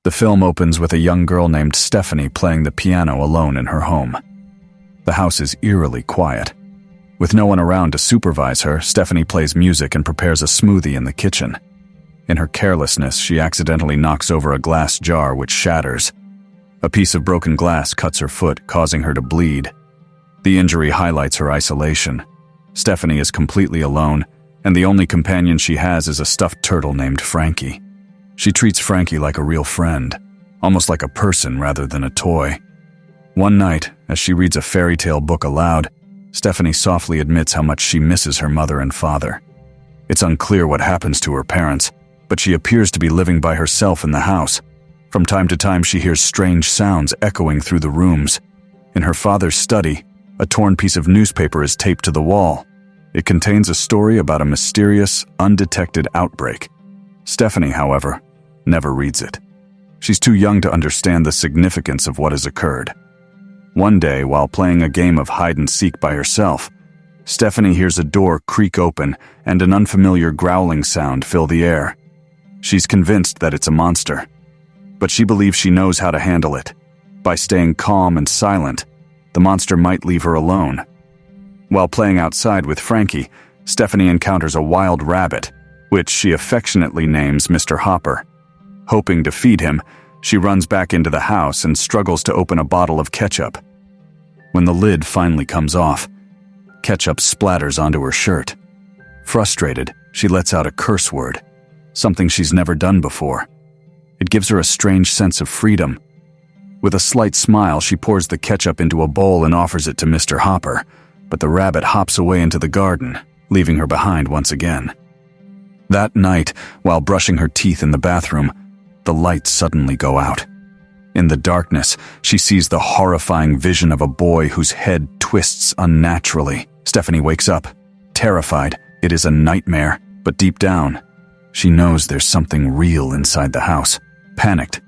The film opens with a young girl named Stephanie playing the piano alone in her home. The house is eerily quiet. With no one around to supervise her, Stephanie plays music and prepares a smoothie in the kitchen. In her carelessness, she accidentally knocks over a glass jar which shatters. A piece of broken glass cuts her foot, causing her to bleed. The injury highlights her isolation. Stephanie is completely alone, and the only companion she has is a stuffed turtle named Frankie. She treats Frankie like a real friend, almost like a person rather than a toy. One night, as she reads a fairy tale book aloud, Stephanie softly admits how much she misses her mother and father. It's unclear what happens to her parents, but she appears to be living by herself in the house. From time to time, she hears strange sounds echoing through the rooms. In her father's study, a torn piece of newspaper is taped to the wall. It contains a story about a mysterious, undetected outbreak. Stephanie, however, never reads it. She's too young to understand the significance of what has occurred. One day, while playing a game of hide-and-seek by herself, Stephanie hears a door creak open and an unfamiliar growling sound fill the air. She's convinced that it's a monster, but she believes she knows how to handle it. By staying calm and silent, the monster might leave her alone. While playing outside with Frankie, Stephanie encounters a wild rabbit, which she affectionately names Mr. Hopper. Hoping to feed him, she runs back into the house and struggles to open a bottle of ketchup. When the lid finally comes off, ketchup splatters onto her shirt. Frustrated, she lets out a curse word, something she's never done before. It gives her a strange sense of freedom. With a slight smile, she pours the ketchup into a bowl and offers it to Mr. Hopper, but the rabbit hops away into the garden, leaving her behind once again. That night, while brushing her teeth in the bathroom, the lights suddenly go out. In the darkness, she sees the horrifying vision of a boy whose head twists unnaturally. Stephanie wakes up, terrified. It is a nightmare, but deep down, she knows there's something real inside the house. Panicked,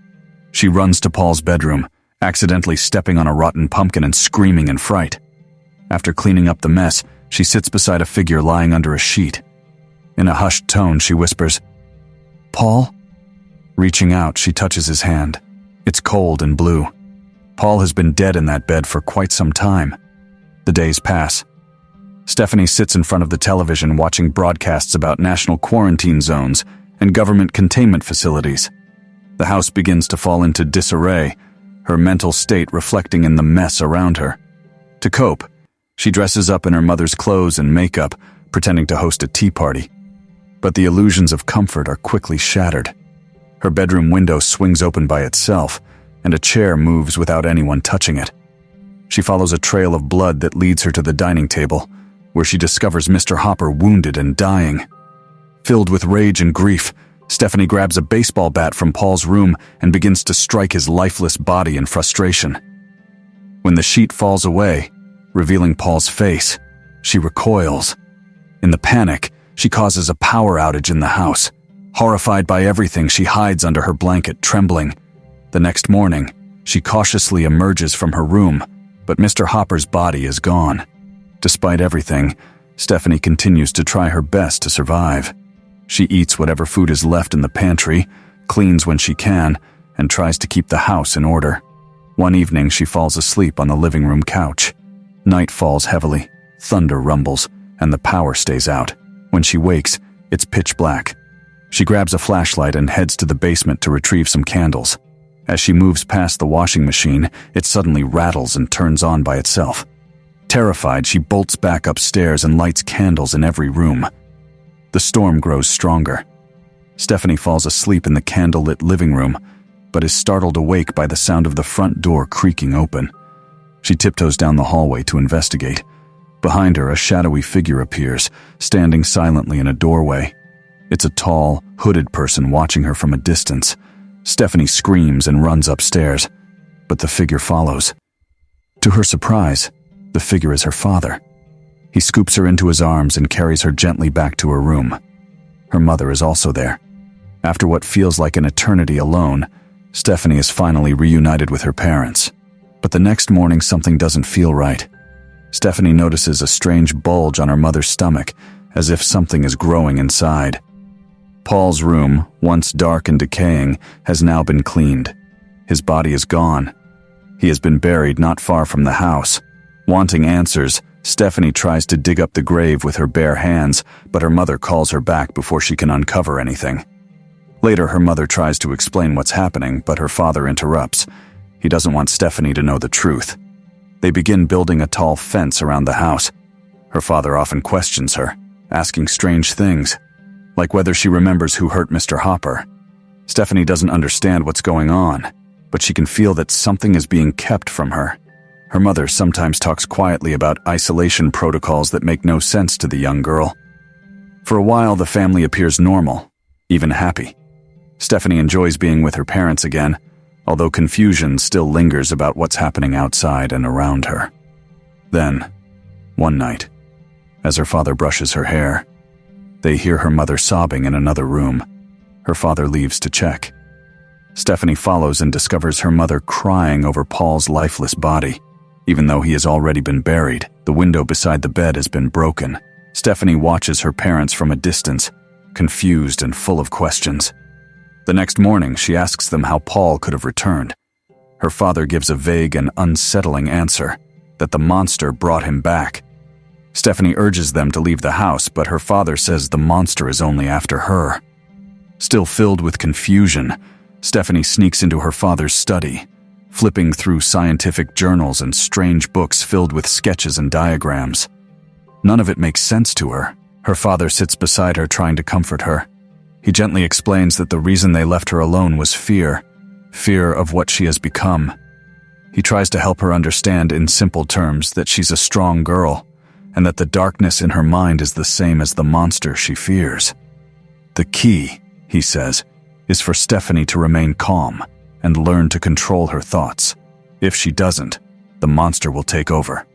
she runs to Paul's bedroom, accidentally stepping on a rotten pumpkin and screaming in fright. After cleaning up the mess, she sits beside a figure lying under a sheet. In a hushed tone, she whispers, "Paul?" Reaching out, she touches his hand. It's cold and blue. Paul has been dead in that bed for quite some time. The days pass. Stephanie sits in front of the television watching broadcasts about national quarantine zones and government containment facilities. The house begins to fall into disarray, her mental state reflecting in the mess around her. To cope, she dresses up in her mother's clothes and makeup, pretending to host a tea party. But the illusions of comfort are quickly shattered. Her bedroom window swings open by itself, and a chair moves without anyone touching it. She follows a trail of blood that leads her to the dining table, where she discovers Mr. Hopper wounded and dying. Filled with rage and grief, Stephanie grabs a baseball bat from Paul's room and begins to strike his lifeless body in frustration. When the sheet falls away, revealing Paul's face, she recoils. In the panic, she causes a power outage in the house. Horrified by everything, she hides under her blanket, trembling. The next morning, she cautiously emerges from her room, but Mr. Hopper's body is gone. Despite everything, Stephanie continues to try her best to survive. She eats whatever food is left in the pantry, cleans when she can, and tries to keep the house in order. One evening, she falls asleep on the living room couch. Night falls heavily, thunder rumbles, and the power stays out. When she wakes, it's pitch black. She grabs a flashlight and heads to the basement to retrieve some candles. As she moves past the washing machine, it suddenly rattles and turns on by itself. Terrified, she bolts back upstairs and lights candles in every room. The storm grows stronger. Stephanie falls asleep in the candlelit living room, but is startled awake by the sound of the front door creaking open. She tiptoes down the hallway to investigate. Behind her, a shadowy figure appears, standing silently in a doorway. It's a tall, hooded person watching her from a distance. Stephanie screams and runs upstairs, but the figure follows. To her surprise, the figure is her father. He scoops her into his arms and carries her gently back to her room. Her mother is also there. After what feels like an eternity alone, Stephanie is finally reunited with her parents. But the next morning, something doesn't feel right. Stephanie notices a strange bulge on her mother's stomach, as if something is growing inside. Paul's room, once dark and decaying, has now been cleaned. His body is gone. He has been buried not far from the house. Wanting answers, Stephanie tries to dig up the grave with her bare hands, but her mother calls her back before she can uncover anything. Later, her mother tries to explain what's happening, but her father interrupts. He doesn't want Stephanie to know the truth. They begin building a tall fence around the house. Her father often questions her, asking strange things, like whether she remembers who hurt Mr. Hopper. Stephanie doesn't understand what's going on, but she can feel that something is being kept from her. Her mother sometimes talks quietly about isolation protocols that make no sense to the young girl. For a while, the family appears normal, even happy. Stephanie enjoys being with her parents again, although confusion still lingers about what's happening outside and around her. Then, one night, as her father brushes her hair, they hear her mother sobbing in another room. Her father leaves to check. Stephanie follows and discovers her mother crying over Paul's lifeless body. Even though he has already been buried, the window beside the bed has been broken. Stephanie watches her parents from a distance, confused and full of questions. The next morning, she asks them how Paul could have returned. Her father gives a vague and unsettling answer, that the monster brought him back. Stephanie urges them to leave the house, but her father says the monster is only after her. Still filled with confusion, Stephanie sneaks into her father's study, flipping through scientific journals and strange books filled with sketches and diagrams. None of it makes sense to her. Her father sits beside her trying to comfort her. He gently explains that the reason they left her alone was fear of what she has become. He tries to help her understand in simple terms that she's a strong girl, and that the darkness in her mind is the same as the monster she fears. The key, he says, is for Stephanie to remain calm and learn to control her thoughts. If she doesn't, the monster will take over.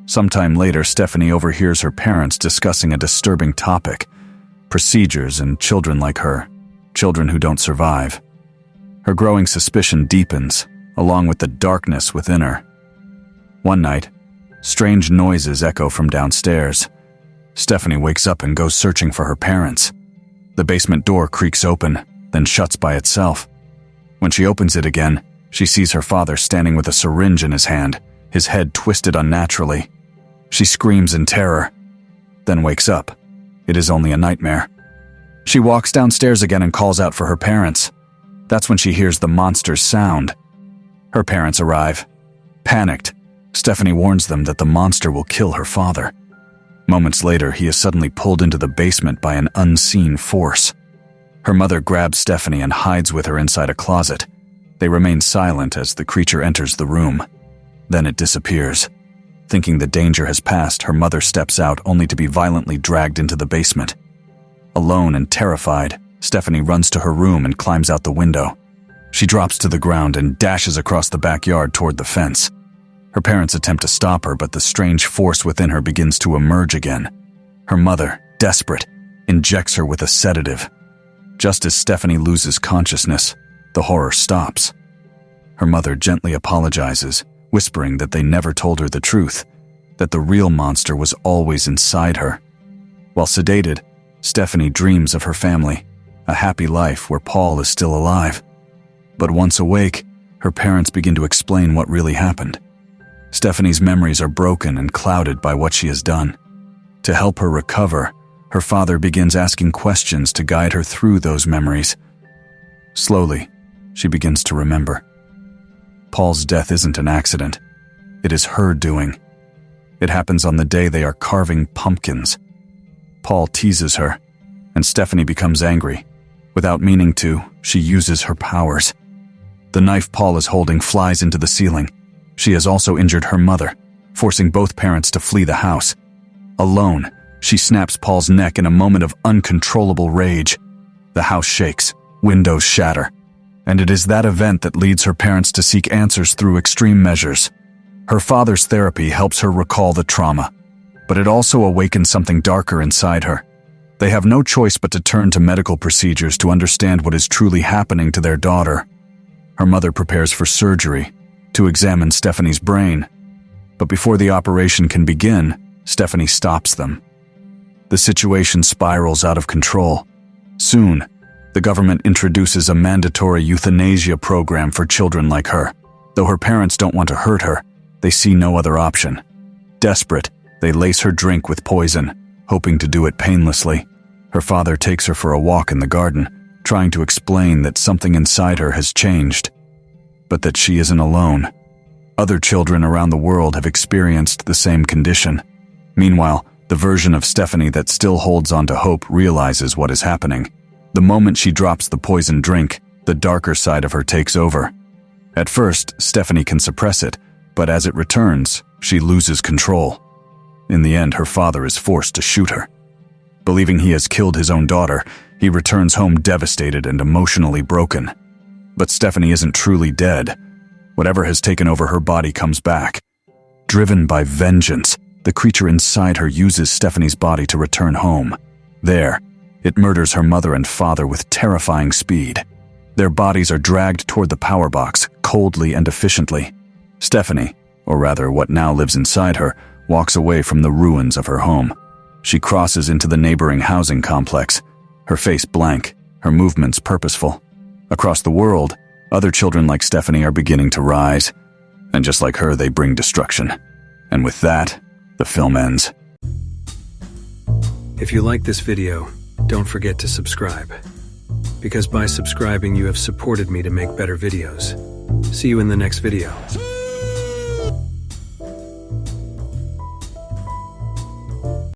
Sometime later, Stephanie overhears her parents discussing a disturbing topic: procedures and children like her, children who don't survive. Her growing suspicion deepens, along with the darkness within her. One night, strange noises echo from downstairs. Stephanie wakes up and goes searching for her parents. The basement door creaks open, then shuts by itself. When she opens it again, she sees her father standing with a syringe in his hand, his head twisted unnaturally. She screams in terror, then wakes up. It is only a nightmare. She walks downstairs again and calls out for her parents. That's when she hears the monster's sound. Her parents arrive. Panicked, Stephanie warns them that the monster will kill her father. Moments later, he is suddenly pulled into the basement by an unseen force. Her mother grabs Stephanie and hides with her inside a closet. They remain silent as the creature enters the room. Then it disappears. Thinking the danger has passed, her mother steps out only to be violently dragged into the basement. Alone and terrified, Stephanie runs to her room and climbs out the window. She drops to the ground and dashes across the backyard toward the fence. Her parents attempt to stop her, but the strange force within her begins to emerge again. Her mother, desperate, injects her with a sedative. Just as Stephanie loses consciousness, the horror stops. Her mother gently apologizes, whispering that they never told her the truth, that the real monster was always inside her. While sedated, Stephanie dreams of her family, a happy life where Paul is still alive. But once awake, her parents begin to explain what really happened. Stephanie's memories are broken and clouded by what she has done. To help her recover, her father begins asking questions to guide her through those memories. Slowly, she begins to remember. Paul's death isn't an accident. It is her doing. It happens on the day they are carving pumpkins. Paul teases her, and Stephanie becomes angry. Without meaning to, she uses her powers. The knife Paul is holding flies into the ceiling. She has also injured her mother, forcing both parents to flee the house. Alone, she snaps Paul's neck in a moment of uncontrollable rage. The house shakes, windows shatter, and it is that event that leads her parents to seek answers through extreme measures. Her father's therapy helps her recall the trauma, but it also awakens something darker inside her. They have no choice but to turn to medical procedures to understand what is truly happening to their daughter. Her mother prepares for surgery to examine Stephanie's brain, but before the operation can begin, Stephanie stops them. The situation spirals out of control. Soon, the government introduces a mandatory euthanasia program for children like her. Though her parents don't want to hurt her, they see no other option. Desperate, they lace her drink with poison, hoping to do it painlessly. Her father takes her for a walk in the garden, trying to explain that something inside her has changed, but that she isn't alone. Other children around the world have experienced the same condition. Meanwhile, the version of Stephanie that still holds on to hope realizes what is happening. The moment she drops the poisoned drink, the darker side of her takes over. At first, Stephanie can suppress it, but as it returns, she loses control. In the end, her father is forced to shoot her. Believing he has killed his own daughter, he returns home devastated and emotionally broken. But Stephanie isn't truly dead. Whatever has taken over her body comes back. Driven by vengeance, the creature inside her uses Stephanie's body to return home. There, it murders her mother and father with terrifying speed. Their bodies are dragged toward the power box, coldly and efficiently. Stephanie, or rather what now lives inside her, walks away from the ruins of her home. She crosses into the neighboring housing complex, her face blank, her movements purposeful. Across the world, other children like Stephanie are beginning to rise, and just like her, they bring destruction. And with that, the film ends. If you like this video, don't forget to subscribe, because by subscribing you have supported me to make better videos. See you in the next video.